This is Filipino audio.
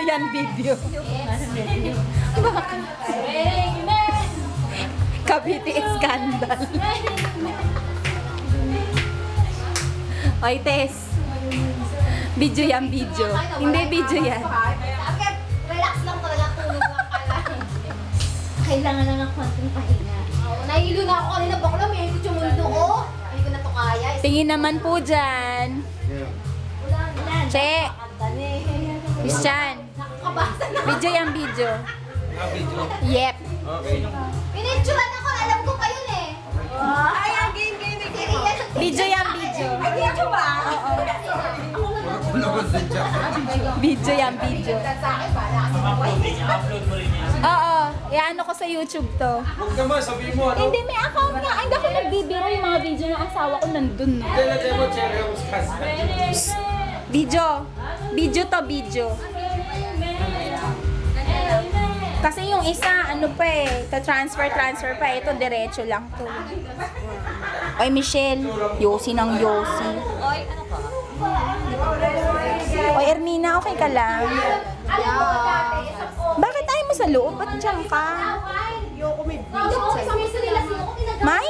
yan, video. Bakit? Cavite scandal. Oy, Tess. Video yan, video. Hindi video yan. Relax lang talaga, tulog lang pala. Kailangan lang ng konting pahinga. Nahilo na ako kanina, bakla, may ikot yung mundo ko. Hindi ko na to kaya. Tingin naman po dyan. Che. Christian. Nakakabasa na. Video yan, video. Yep. Pinicturan ako, alam ko pa yun eh. Ay, ang game. Video yan, video. Video ba? Oo. Video yan, video. Sa akin ba? Upload mo rin yan. Oo. Iano ko sa YouTube to. Huwag naman, sabihin mo ano. Hindi, may account nga. Ay, hindi ako nagbibiro. Yung mga video ng asawa ko nandun. Hindi, lagay mo, cherry yung discuss. Video. Video to, video. Kasi yung isa, ano pa eh, transfer pa. Ito, diretso lang to. Oy, Michelle. Yosi ng Yosi. Oy, ano ka? Oy, Ermina, okay ka lang? Alam mo dati, Bakit ayaw mo sa loob? Ba't dyan ka? Yung ko may bisit sa'yo. May?